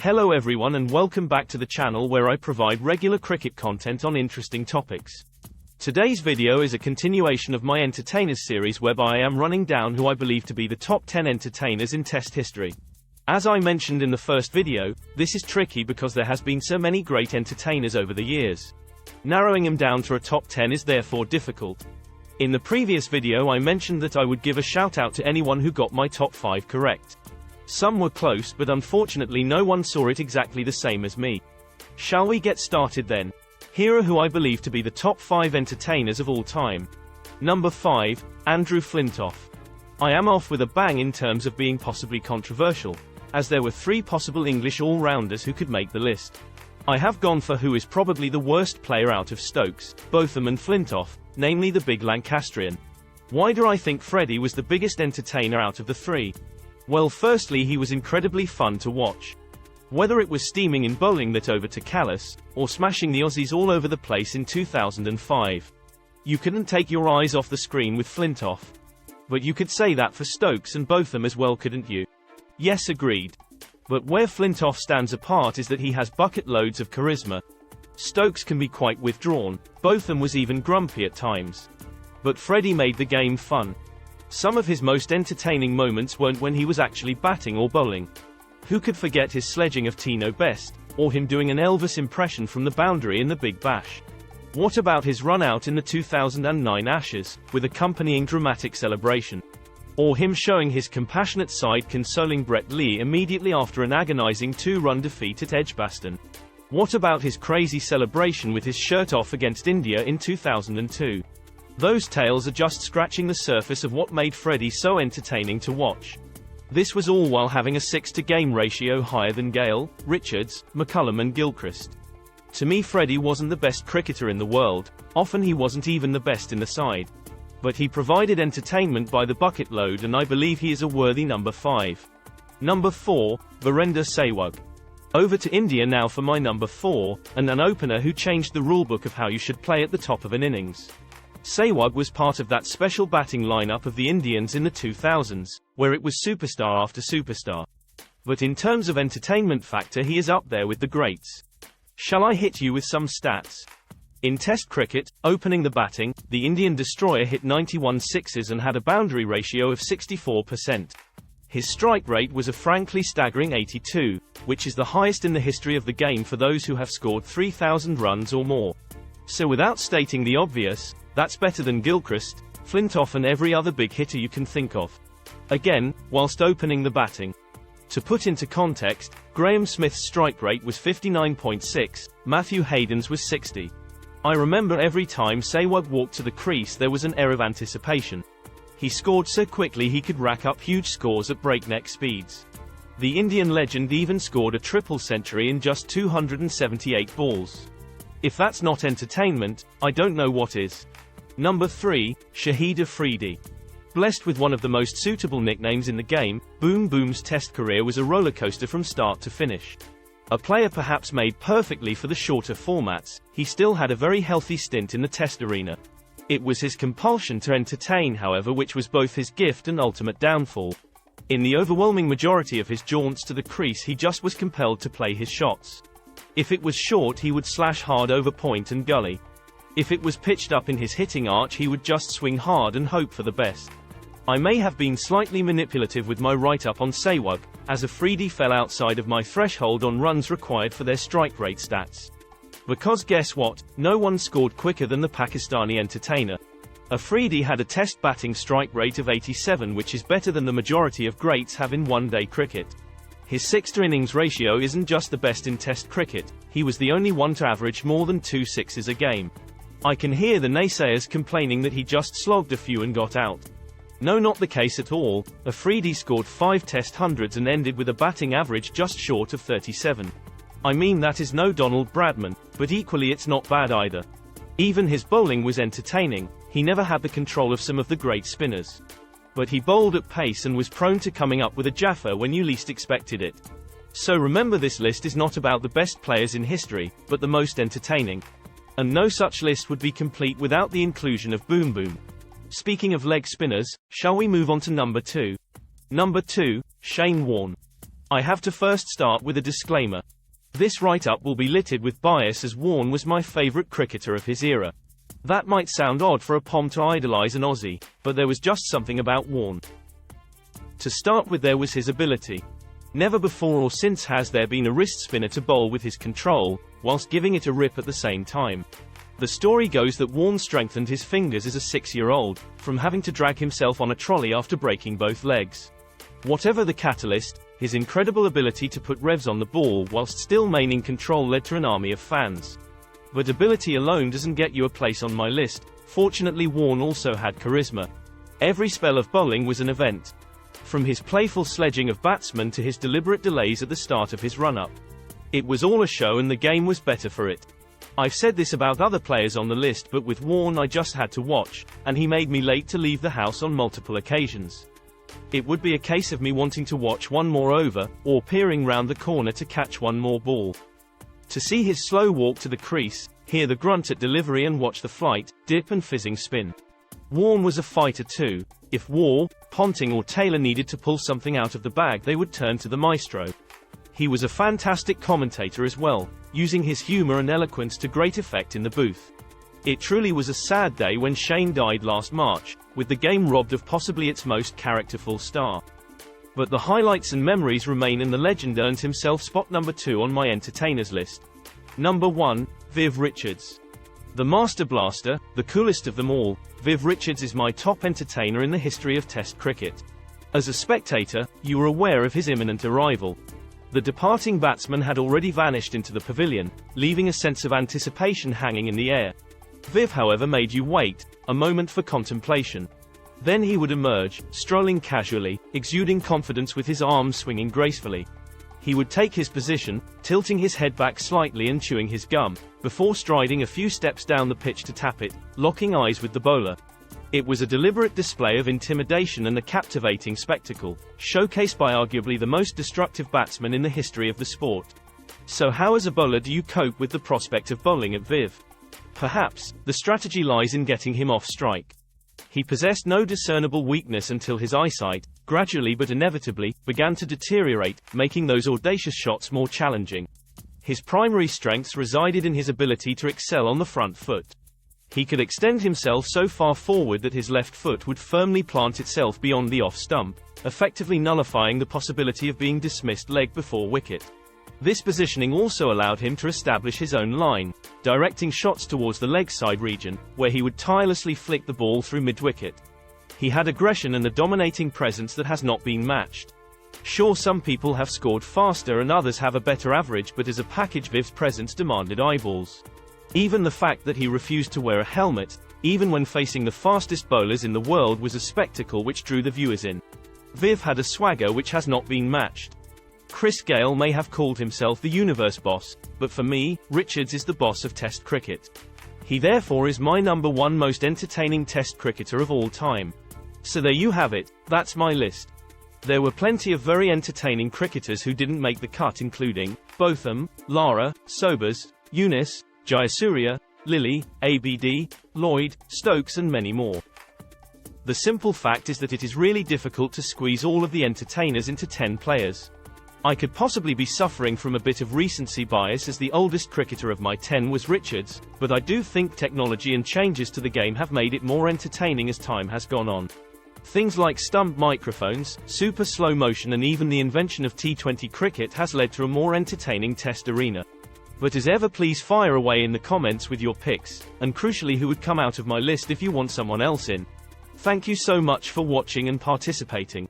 Hello everyone and welcome back to the channel where I provide regular cricket content on interesting topics. Today's video is a continuation of my entertainers series whereby I am running down who I believe to be the top 10 entertainers in Test history. As I mentioned in the first video, this is tricky because there has been so many great entertainers over the years. Narrowing them down to a top 10 is therefore difficult. In the previous video I mentioned that I would give a shout out to anyone who got my top 5 correct. Some were close, but unfortunately no one saw it exactly the same as me. Shall we get started then? Here are who I believe to be the top 5 entertainers of all time. Number 5, Andrew Flintoff. I am off with a bang in terms of being possibly controversial, as there were 3 possible English all-rounders who could make the list. I have gone for who is probably the worst player out of Stokes, Botham and Flintoff, namely the big Lancastrian. Why do I think Freddie was the biggest entertainer out of the 3? Well, firstly, he was incredibly fun to watch. Whether it was steaming in bowling that over to Callis, or smashing the Aussies all over the place in 2005. You couldn't take your eyes off the screen with Flintoff. But you could say that for Stokes and Botham as well, couldn't you? Yes, agreed. But where Flintoff stands apart is that he has bucket loads of charisma. Stokes can be quite withdrawn, Botham was even grumpy at times. But Freddie made the game fun. Some of his most entertaining moments weren't when he was actually batting or bowling. Who could forget his sledging of Tino Best, or him doing an Elvis impression from the boundary in the Big Bash? What about his run out in the 2009 Ashes, with accompanying dramatic celebration? Or him showing his compassionate side consoling Brett Lee immediately after an agonizing 2-run defeat at Edgbaston? What about his crazy celebration with his shirt off against India in 2002? Those tales are just scratching the surface of what made Freddie so entertaining to watch. This was all while having a 6-to-game ratio higher than Gale, Richards, McCullum and Gilchrist. To me, Freddie wasn't the best cricketer in the world, often he wasn't even the best in the side. But he provided entertainment by the bucket load, and I believe he is a worthy number 5. Number 4, Virender Sehwag. Over to India now for my number 4, and an opener who changed the rulebook of how you should play at the top of an innings. Sehwag was part of that special batting lineup of the Indians in the 2000s, where it was superstar after superstar. But in terms of entertainment factor, he is up there with the greats. Shall I hit you with some stats? In Test cricket, opening the batting, the Indian destroyer hit 91 sixes and had a boundary ratio of 64%. His strike rate was a frankly staggering 82, which is the highest in the history of the game for those who have scored 3,000 runs or more. So without stating the obvious, that's better than Gilchrist, Flintoff and every other big hitter you can think of. Again, whilst opening the batting. To put into context, Graham Smith's strike rate was 59.6, Matthew Hayden's was 60. I remember every time Sehwag walked to the crease there was an air of anticipation. He scored so quickly he could rack up huge scores at breakneck speeds. The Indian legend even scored a triple century in just 278 balls. If that's not entertainment, I don't know what is. Number 3, Shahid Afridi. Blessed with one of the most suitable nicknames in the game, Boom Boom's Test career was a rollercoaster from start to finish. A player perhaps made perfectly for the shorter formats, he still had a very healthy stint in the Test arena. It was his compulsion to entertain, however, which was both his gift and ultimate downfall. In the overwhelming majority of his jaunts to the crease, he just was compelled to play his shots. If it was short, he would slash hard over point and gully. If it was pitched up in his hitting arch, he would just swing hard and hope for the best. I may have been slightly manipulative with my write-up on Sehwag, as Afridi fell outside of my threshold on runs required for their strike rate stats. Because guess what, no one scored quicker than the Pakistani entertainer. Afridi had a Test batting strike rate of 87, which is better than the majority of greats have in one-day cricket. His 6-to-innings ratio isn't just the best in Test cricket, he was the only one to average more than 2 sixes a game. I can hear the naysayers complaining that he just slogged a few and got out. No, not the case at all. Afridi scored 5 Test hundreds and ended with a batting average just short of 37. I mean, that is no Donald Bradman, but equally it's not bad either. Even his bowling was entertaining, he never had the control of some of the great spinners. But he bowled at pace and was prone to coming up with a jaffa when you least expected it. So remember, this list is not about the best players in history, but the most entertaining. And no such list would be complete without the inclusion of Boom Boom. Speaking of leg spinners, shall we move on to number 2? Number 2, Shane Warne. I have to first start with a disclaimer. This write-up will be littered with bias as Warne was my favourite cricketer of his era. That might sound odd for a Pom to idolise an Aussie, but there was just something about Warne. To start with, there was his ability. Never before or since has there been a wrist spinner to bowl with his control, whilst giving it a rip at the same time. The story goes that Warne strengthened his fingers as a 6-year-old, from having to drag himself on a trolley after breaking both legs. Whatever the catalyst, his incredible ability to put revs on the ball whilst still maintaining control led to an army of fans. But ability alone doesn't get you a place on my list. Fortunately, Warne also had charisma. Every spell of bowling was an event. From his playful sledging of batsmen to his deliberate delays at the start of his run-up. It was all a show and the game was better for it. I've said this about other players on the list, but with Warne I just had to watch, and he made me late to leave the house on multiple occasions. It would be a case of me wanting to watch one more over, or peering round the corner to catch one more ball. To see his slow walk to the crease, hear the grunt at delivery and watch the flight, dip and fizzing spin. Warne was a fighter too. If Waugh, Ponting or Taylor needed to pull something out of the bag, they would turn to the maestro. He was a fantastic commentator as well, using his humour and eloquence to great effect in the booth. It truly was a sad day when Shane died last March, with the game robbed of possibly its most characterful star. But the highlights and memories remain, and the legend earned himself spot number 2 on my entertainers list. Number 1, Viv Richards. The Master Blaster, the coolest of them all, Viv Richards is my top entertainer in the history of Test cricket. As a spectator, you were aware of his imminent arrival. The departing batsman had already vanished into the pavilion, leaving a sense of anticipation hanging in the air. Viv, however, made you wait, a moment for contemplation. Then he would emerge, strolling casually, exuding confidence with his arms swinging gracefully. He would take his position, tilting his head back slightly and chewing his gum, before striding a few steps down the pitch to tap it, locking eyes with the bowler. It was a deliberate display of intimidation and a captivating spectacle, showcased by arguably the most destructive batsman in the history of the sport. So how as a bowler do you cope with the prospect of bowling at Viv? Perhaps, the strategy lies in getting him off strike. He possessed no discernible weakness until his eyesight, gradually but inevitably, began to deteriorate, making those audacious shots more challenging. His primary strengths resided in his ability to excel on the front foot. He could extend himself so far forward that his left foot would firmly plant itself beyond the off stump, effectively nullifying the possibility of being dismissed leg before wicket. This positioning also allowed him to establish his own line, directing shots towards the leg side region, where he would tirelessly flick the ball through mid-wicket. He had aggression and a dominating presence that has not been matched. Sure, some people have scored faster and others have a better average, but as a package, Viv's presence demanded eyeballs. Even the fact that he refused to wear a helmet, even when facing the fastest bowlers in the world, was a spectacle which drew the viewers in. Viv had a swagger which has not been matched. Chris Gayle may have called himself the universe boss, but for me, Richards is the boss of Test cricket. He therefore is my number 1 most entertaining Test cricketer of all time. So there you have it, that's my list. There were plenty of very entertaining cricketers who didn't make the cut, including Botham, Lara, Sobers, Younis, Jayasuriya, Lillee, ABD, Lloyd, Stokes and many more. The simple fact is that it is really difficult to squeeze all of the entertainers into 10 players. I could possibly be suffering from a bit of recency bias, as the oldest cricketer of my 10 was Richards, but I do think technology and changes to the game have made it more entertaining as time has gone on. Things like stump microphones, super slow motion and even the invention of T20 cricket has led to a more entertaining Test arena. But as ever, please fire away in the comments with your picks, and crucially who would come out of my list if you want someone else in. Thank you so much for watching and participating.